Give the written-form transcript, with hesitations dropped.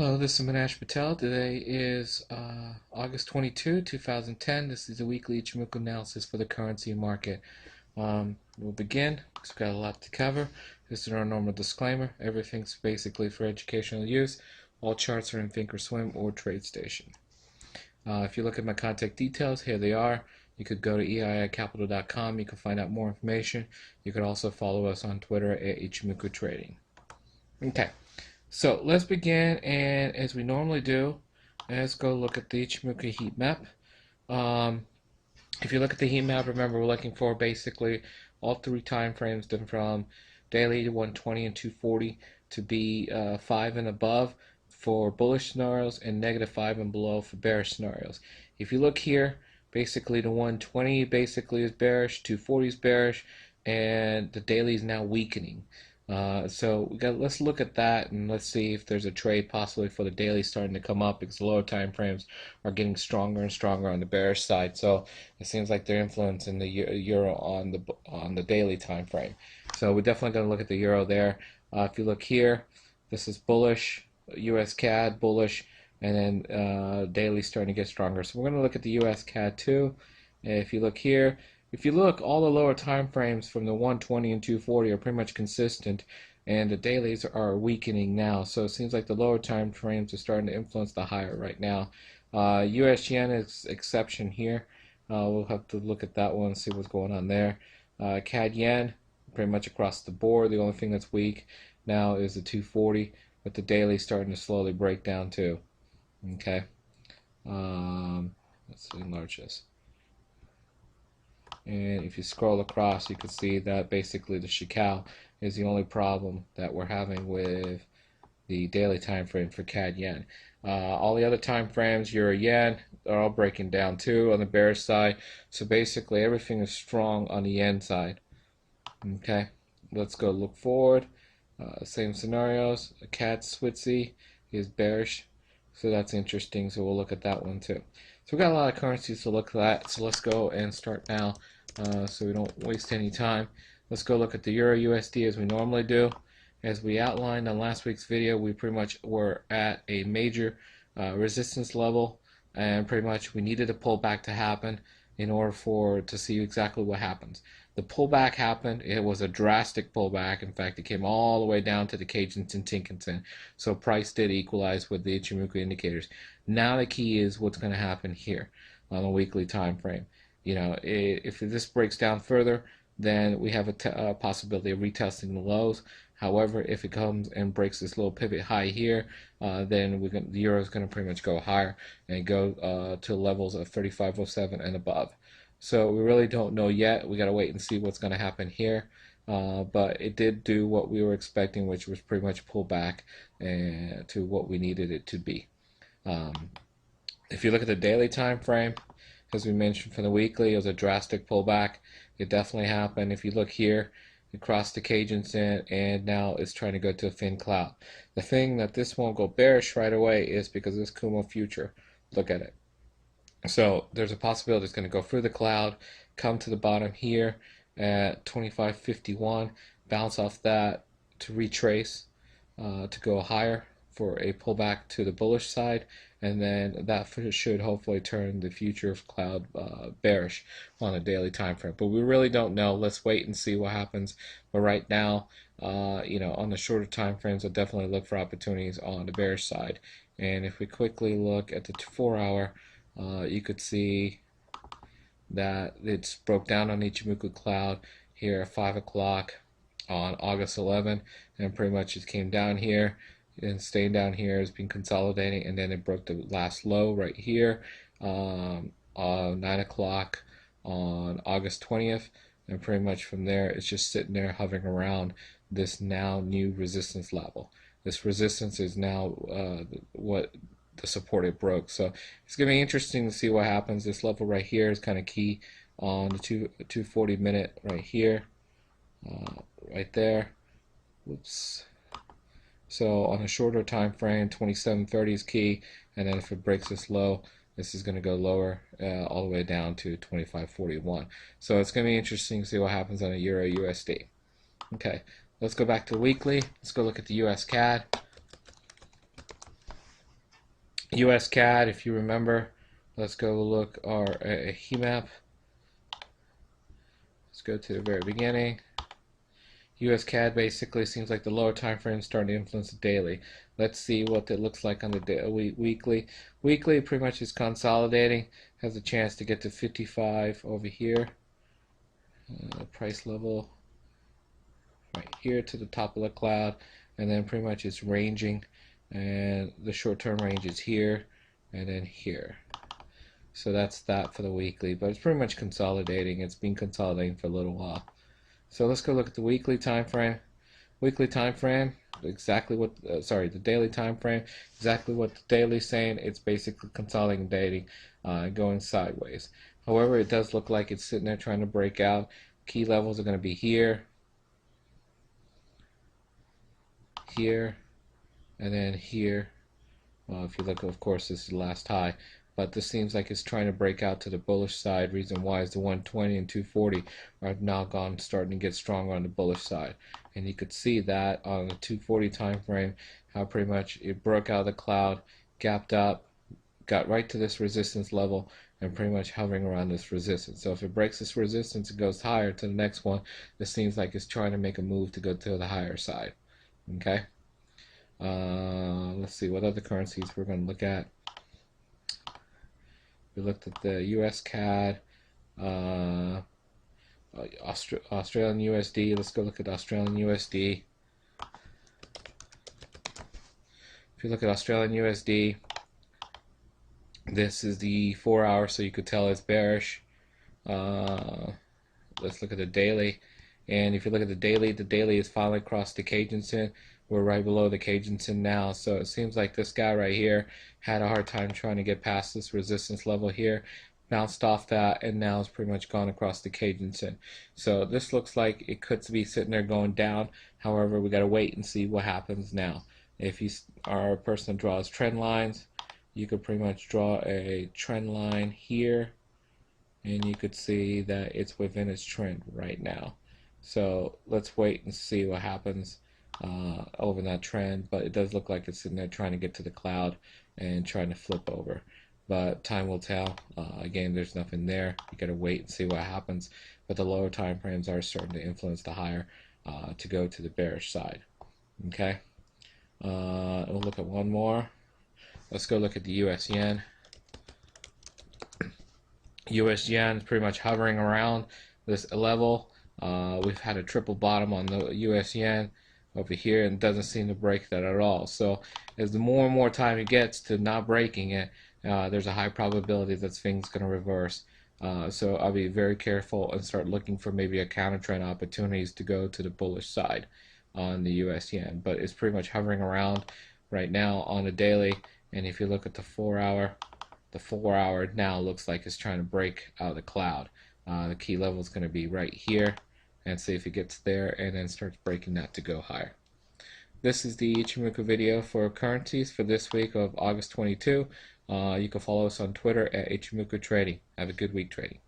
Hello, this is Manish Patel. Today is August 22, 2010. This is a weekly Ichimoku analysis for the currency market. We'll begin because we've got a lot to cover. This is our normal disclaimer. Everything's basically for educational use. All charts are in Thinkorswim or TradeStation. If you look at my contact details, here they are. You could go to eiicapital.com. You can find out more information. You could also follow us on Twitter at Ichimoku Trading. Okay. So let's begin, and as we normally do, let's go look at the Ichimoku heat map. If you look at the heat map, remember we're looking for basically all three time frames, from daily to 120 and 240 to be 5 and above for bullish scenarios and -5 and below for bearish scenarios. If you look here, basically the 120 basically is bearish, 240 is bearish, and the daily is now weakening. So let's look at that and let's see if there's a trade possibly for the daily starting to come up, because the lower time frames are getting stronger and stronger on the bearish side. So it seems like they're influencing the euro on the daily time frame. So we're definitely going to look at the euro there. If you look here, this is bullish, US CAD bullish, and then daily starting to get stronger. So we're going to look at the US CAD too. If you look here, all the lower time frames from the 120 and 240 are pretty much consistent, and the dailies are weakening now. So it seems like the lower time frames are starting to influence the higher right now. US yen is exception here. We'll have to look at that one and see what's going on there. CAD yen, pretty much across the board. The only thing that's weak now is the 240, but the daily is starting to slowly break down too. Okay. Let's enlarge this. And if you scroll across, you can see that basically the Shikao is the only problem that we're having with the daily time frame for CAD yen. All the other time frames, euro yen, are all breaking down too on the bearish side. So basically everything is strong on the yen side. Okay, let's go look forward. Same scenarios. CAD Switzy is bearish, so that's interesting. So we'll look at that one too. So we've got a lot of currencies to look at. So let's go and start now, so we don't waste any time. Let's go look at the Euro USD as we normally do. As we outlined on last week's video, we pretty much were at a major resistance level, and pretty much we needed a pullback to happen in order to see exactly what happens. The pullback happened. It was a drastic pullback. In fact, it came all the way down to the Kijun-sen Tinkin-sen. So price did equalize with the Ichimoku indicators. Now the key is what's going to happen here on a weekly time frame. You know, if this breaks down further, then we have a possibility of retesting the lows. However, if it comes and breaks this little pivot high here, then the euro is going to pretty much go higher and go to levels of 35.07 and above. So we really don't know yet. We got to wait and see what's going to happen here. But it did do what we were expecting, which was pretty much pull back to what we needed it to be. If you look at the daily time frame, as we mentioned for the weekly, it was a drastic pullback. It definitely happened. If you look here, it crossed the Kijun-sen, and now it's trying to go to a thin cloud. The thing that this won't go bearish right away is because this Kumo future. Look at it. So there's a possibility it's going to go through the cloud, come to the bottom here at 25.51, bounce off that to retrace, to go higher for a pullback to the bullish side, and then that should hopefully turn the future of cloud bearish on a daily time frame. But we really don't know. Let's wait and see what happens. But right now, on the shorter time frames, I'll definitely look for opportunities on the bearish side. And if we quickly look at the 4-hour, you could see that it's broke down on Ichimoku cloud here at 5 o'clock on August 11, and pretty much it came down here and staying down here, has been consolidating, and then it broke the last low right here on 9 o'clock on August 20th, and pretty much from there it's just sitting there hovering around this now new resistance level. This resistance is now what the support it broke. So it's going to be interesting to see what happens. This level right here is kind of key on the 240 minute right here, right there. Whoops. So on a shorter time frame, 27.30 is key, and then if it breaks this low, this is going to go lower all the way down to 25.41. So it's going to be interesting to see what happens on a Euro USD. Okay, let's go back to the weekly. Let's go look at the US CAD. US CAD, if you remember, let's go look our heat map. Let's go to the very beginning. US CAD basically seems like the lower time frame is starting to influence the daily. Let's see what it looks like on the weekly. Weekly pretty much is consolidating, has a chance to get to 55 over here. Price level right here to the top of the cloud, and then pretty much it's ranging, and the short-term range is here and then here. So that's that for the weekly, but it's pretty much consolidating. It's been consolidating for a little while. So let's go look at the weekly time frame. Weekly time frame, exactly what the daily time frame, exactly what the daily is saying. It's basically consolidating, going sideways. However, it does look like it's sitting there trying to break out. Key levels are going to be here, here, and then here. Well, if you look, of course, this is the last high, but this seems like it's trying to break out to the bullish side. Reason why is the 120 and 240 are now starting to get stronger on the bullish side, and you could see that on the 240 time frame, how pretty much it broke out of the cloud, gapped up, got right to this resistance level, and pretty much hovering around this resistance. So if it breaks this resistance and goes higher to the next one, it seems like it's trying to make a move to go to the higher side. Okay. Let's see what other currencies we're going to look at. We looked at the US CAD, Australian USD. Let's go look at Australian USD. If you look at Australian USD, this is the 4 hour, so you could tell it's bearish. Let's look at the daily. And if you look at the daily is finally crossed the Kijun-sen. We're right below the Kijun-sen now, so it seems like this guy right here had a hard time trying to get past this resistance level here, bounced off that, and now it's pretty much gone across the Kijun-sen. So this looks like it could be sitting there going down. However, we got to wait and see what happens now. If you are a person that draws trend lines, you could pretty much draw a trend line here, and you could see that it's within its trend right now. So let's wait and see what happens over that trend, but it does look like it's sitting there trying to get to the cloud and trying to flip over, but time will tell. Again, there's nothing there. You gotta wait and see what happens, but the lower time frames are starting to influence the higher to go to the bearish side. Okay, we'll look at one more. Let's go look at the US yen. US yen is pretty much hovering around this level. We've had a triple bottom on the US yen over here, and doesn't seem to break that at all. So as the more and more time it gets to not breaking it, there's a high probability that things going to reverse. So I'll be very careful and start looking for maybe a counter trend opportunities to go to the bullish side on the US yen. But it's pretty much hovering around right now on the daily, and if you look at the 4 hour, the 4 hour now looks like it's trying to break out of the cloud. The key level is going to be right here, and see if it gets there and then starts breaking that to go higher. This is the Ichimoku video for currencies for this week of August 22. You can follow us on Twitter at Ichimoku Trading. Have a good week trading.